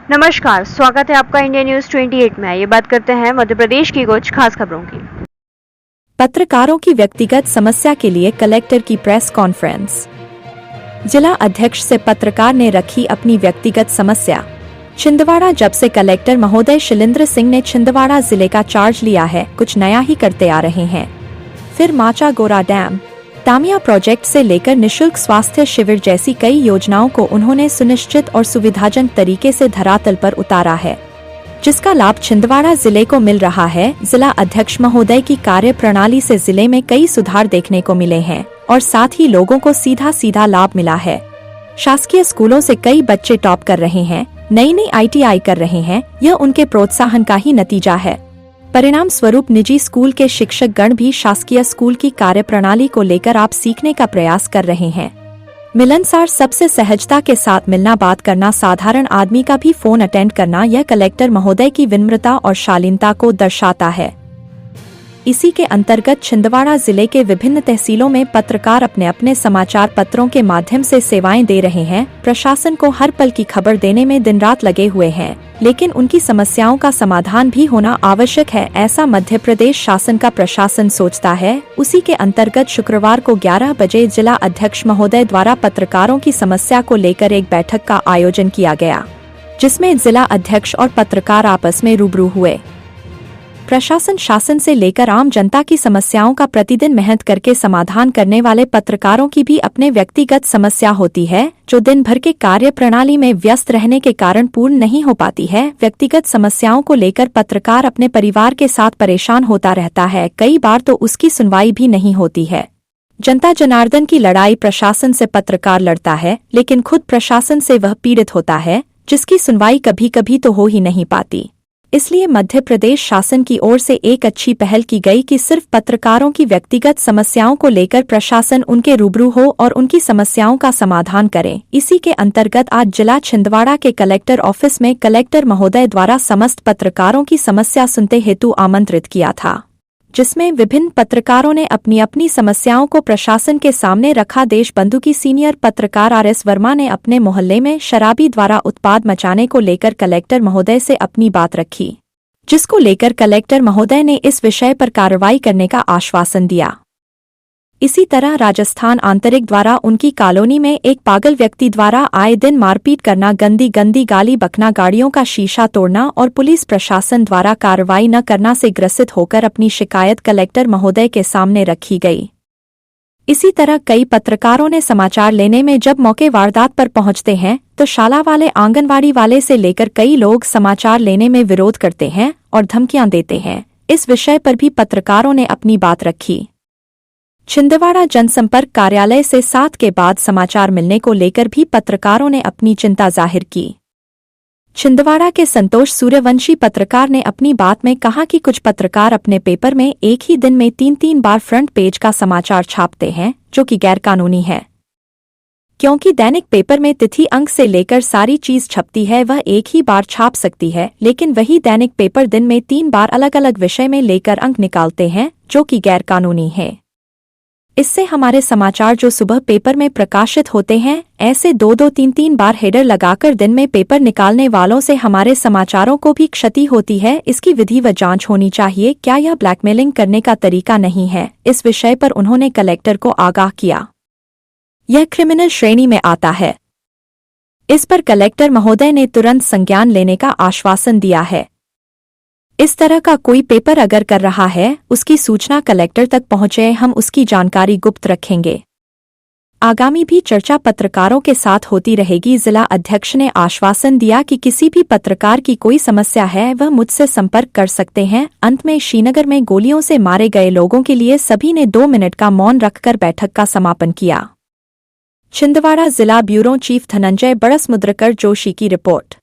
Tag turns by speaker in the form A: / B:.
A: नमस्कार, स्वागत है आपका इंडिया न्यूज 28 में। ये बात करते हैं मध्य प्रदेश की कुछ खास खबरों की।
B: पत्रकारों की व्यक्तिगत समस्या के लिए कलेक्टर की प्रेस कॉन्फ्रेंस। जिला अध्यक्ष से पत्रकार ने रखी अपनी व्यक्तिगत समस्या। छिंदवाड़ा। जब से कलेक्टर महोदय शैलेंद्र सिंह ने छिंदवाड़ा जिले का चार्ज लिया है, कुछ नया ही करते आ रहे हैं। फिर माचा गोरा डैम, तामिया प्रोजेक्ट से लेकर निशुल्क स्वास्थ्य शिविर जैसी कई योजनाओं को उन्होंने सुनिश्चित और सुविधाजनक तरीके से धरातल पर उतारा है, जिसका लाभ छिंदवाड़ा जिले को मिल रहा है। जिला अध्यक्ष महोदय की कार्य प्रणाली से जिले में कई सुधार देखने को मिले हैं और साथ ही लोगों को सीधा सीधा लाभ मिला है। शासकीय स्कूलों से कई बच्चे टॉप कर रहे हैं, नई नई ITI कर रहे हैं। यह उनके प्रोत्साहन का ही नतीजा है। परिणाम स्वरूप निजी स्कूल के शिक्षक गण भी शासकीय स्कूल की कार्यप्रणाली को लेकर आप सीखने का प्रयास कर रहे हैं। मिलनसार, सबसे सहजता के साथ मिलना, बात करना, साधारण आदमी का भी फोन अटेंड करना, यह कलेक्टर महोदय की विनम्रता और शालीनता को दर्शाता है। इसी के अंतर्गत छिंदवाड़ा जिले के विभिन्न तहसीलों में पत्रकार अपने अपने समाचार पत्रों के माध्यम से सेवाएं दे रहे हैं। प्रशासन को हर पल की खबर देने में दिन रात लगे हुए हैं, लेकिन उनकी समस्याओं का समाधान भी होना आवश्यक है, ऐसा मध्य प्रदेश शासन का प्रशासन सोचता है। उसी के अंतर्गत शुक्रवार को 11 बजे जिला अध्यक्ष महोदय द्वारा पत्रकारों की समस्या को लेकर एक बैठक का आयोजन किया गया, जिसमें जिला अध्यक्ष और पत्रकार आपस में रूबरू हुए। प्रशासन, शासन से लेकर आम जनता की समस्याओं का प्रतिदिन मेहनत करके समाधान करने वाले पत्रकारों की भी अपने व्यक्तिगत समस्या होती है, जो दिन भर के कार्य प्रणाली में व्यस्त रहने के कारण पूर्ण नहीं हो पाती है। व्यक्तिगत समस्याओं को लेकर पत्रकार अपने परिवार के साथ परेशान होता रहता है, कई बार तो उसकी सुनवाई भी नहीं होती है। जनता जनार्दन की लड़ाई प्रशासन से पत्रकार लड़ता है, लेकिन खुद प्रशासन से वह पीड़ित होता है, जिसकी सुनवाई कभी कभी तो हो ही नहीं पाती। इसलिए मध्य प्रदेश शासन की ओर से एक अच्छी पहल की गई कि सिर्फ पत्रकारों की व्यक्तिगत समस्याओं को लेकर प्रशासन उनके रूबरू हो और उनकी समस्याओं का समाधान करे। इसी के अंतर्गत आज जिला छिंदवाड़ा के कलेक्टर ऑफिस में कलेक्टर महोदय द्वारा समस्त पत्रकारों की समस्या सुनते हेतु आमंत्रित किया था, जिसमें विभिन्न पत्रकारों ने अपनी अपनी समस्याओं को प्रशासन के सामने रखा। देशबंधु की सीनियर पत्रकार RS वर्मा ने अपने मोहल्ले में शराबी द्वारा उत्पाद मचाने को लेकर कलेक्टर महोदय से अपनी बात रखी, जिसको लेकर कलेक्टर महोदय ने इस विषय पर कार्रवाई करने का आश्वासन दिया। इसी तरह राजस्थान आंतरिक द्वारा उनकी कॉलोनी में एक पागल व्यक्ति द्वारा आए दिन मारपीट करना, गंदी गंदी गाली बकना, गाड़ियों का शीशा तोड़ना और पुलिस प्रशासन द्वारा कार्रवाई न करना से ग्रसित होकर अपनी शिकायत कलेक्टर महोदय के सामने रखी गई। इसी तरह कई पत्रकारों ने समाचार लेने में जब मौके वारदात पर पहुंचते हैं तो शाला वाले, आंगनवाड़ी वाले से लेकर कई लोग समाचार लेने में विरोध करते हैं और धमकियां देते हैं। इस विषय पर भी पत्रकारों ने अपनी बात रखी। छिंदवाड़ा जनसंपर्क कार्यालय से 7 के बाद समाचार मिलने को लेकर भी पत्रकारों ने अपनी चिंता जाहिर की। छिंदवाड़ा के संतोष सूर्यवंशी पत्रकार ने अपनी बात में कहा कि कुछ पत्रकार अपने पेपर में एक ही दिन में 3-3 बार फ्रंट पेज का समाचार छापते हैं, जो कि गैरकानूनी है, क्योंकि दैनिक पेपर में तिथि अंक से लेकर सारी चीज छपती है, वह एक ही बार छाप सकती है, लेकिन वही दैनिक पेपर दिन में 3 बार अलग अलग विषय में लेकर अंक निकालते हैं, जो कि गैरकानूनी है। इससे हमारे समाचार जो सुबह पेपर में प्रकाशित होते हैं, ऐसे 2-2, 3-3 बार हेडर लगाकर दिन में पेपर निकालने वालों से हमारे समाचारों को भी क्षति होती है। इसकी विधि व जांच होनी चाहिए। क्या यह ब्लैकमेलिंग करने का तरीका नहीं है? इस विषय पर उन्होंने कलेक्टर को आगाह किया। यह क्रिमिनल श्रेणी में आता है। इस पर कलेक्टर महोदय ने तुरंत संज्ञान लेने का आश्वासन दिया है। इस तरह का कोई पेपर अगर कर रहा है, उसकी सूचना कलेक्टर तक पहुंचे, हम उसकी जानकारी गुप्त रखेंगे। आगामी भी चर्चा पत्रकारों के साथ होती रहेगी। जिला अध्यक्ष ने आश्वासन दिया कि किसी भी पत्रकार की कोई समस्या है, वह मुझसे संपर्क कर सकते हैं। अंत में श्रीनगर में गोलियों से मारे गए लोगों के लिए सभी ने 2 मिनट का मौन रखकर बैठक का समापन किया। छिंदवाड़ा जिला ब्यूरो चीफ धनंजय बड़समुद्रकर जोशी की रिपोर्ट।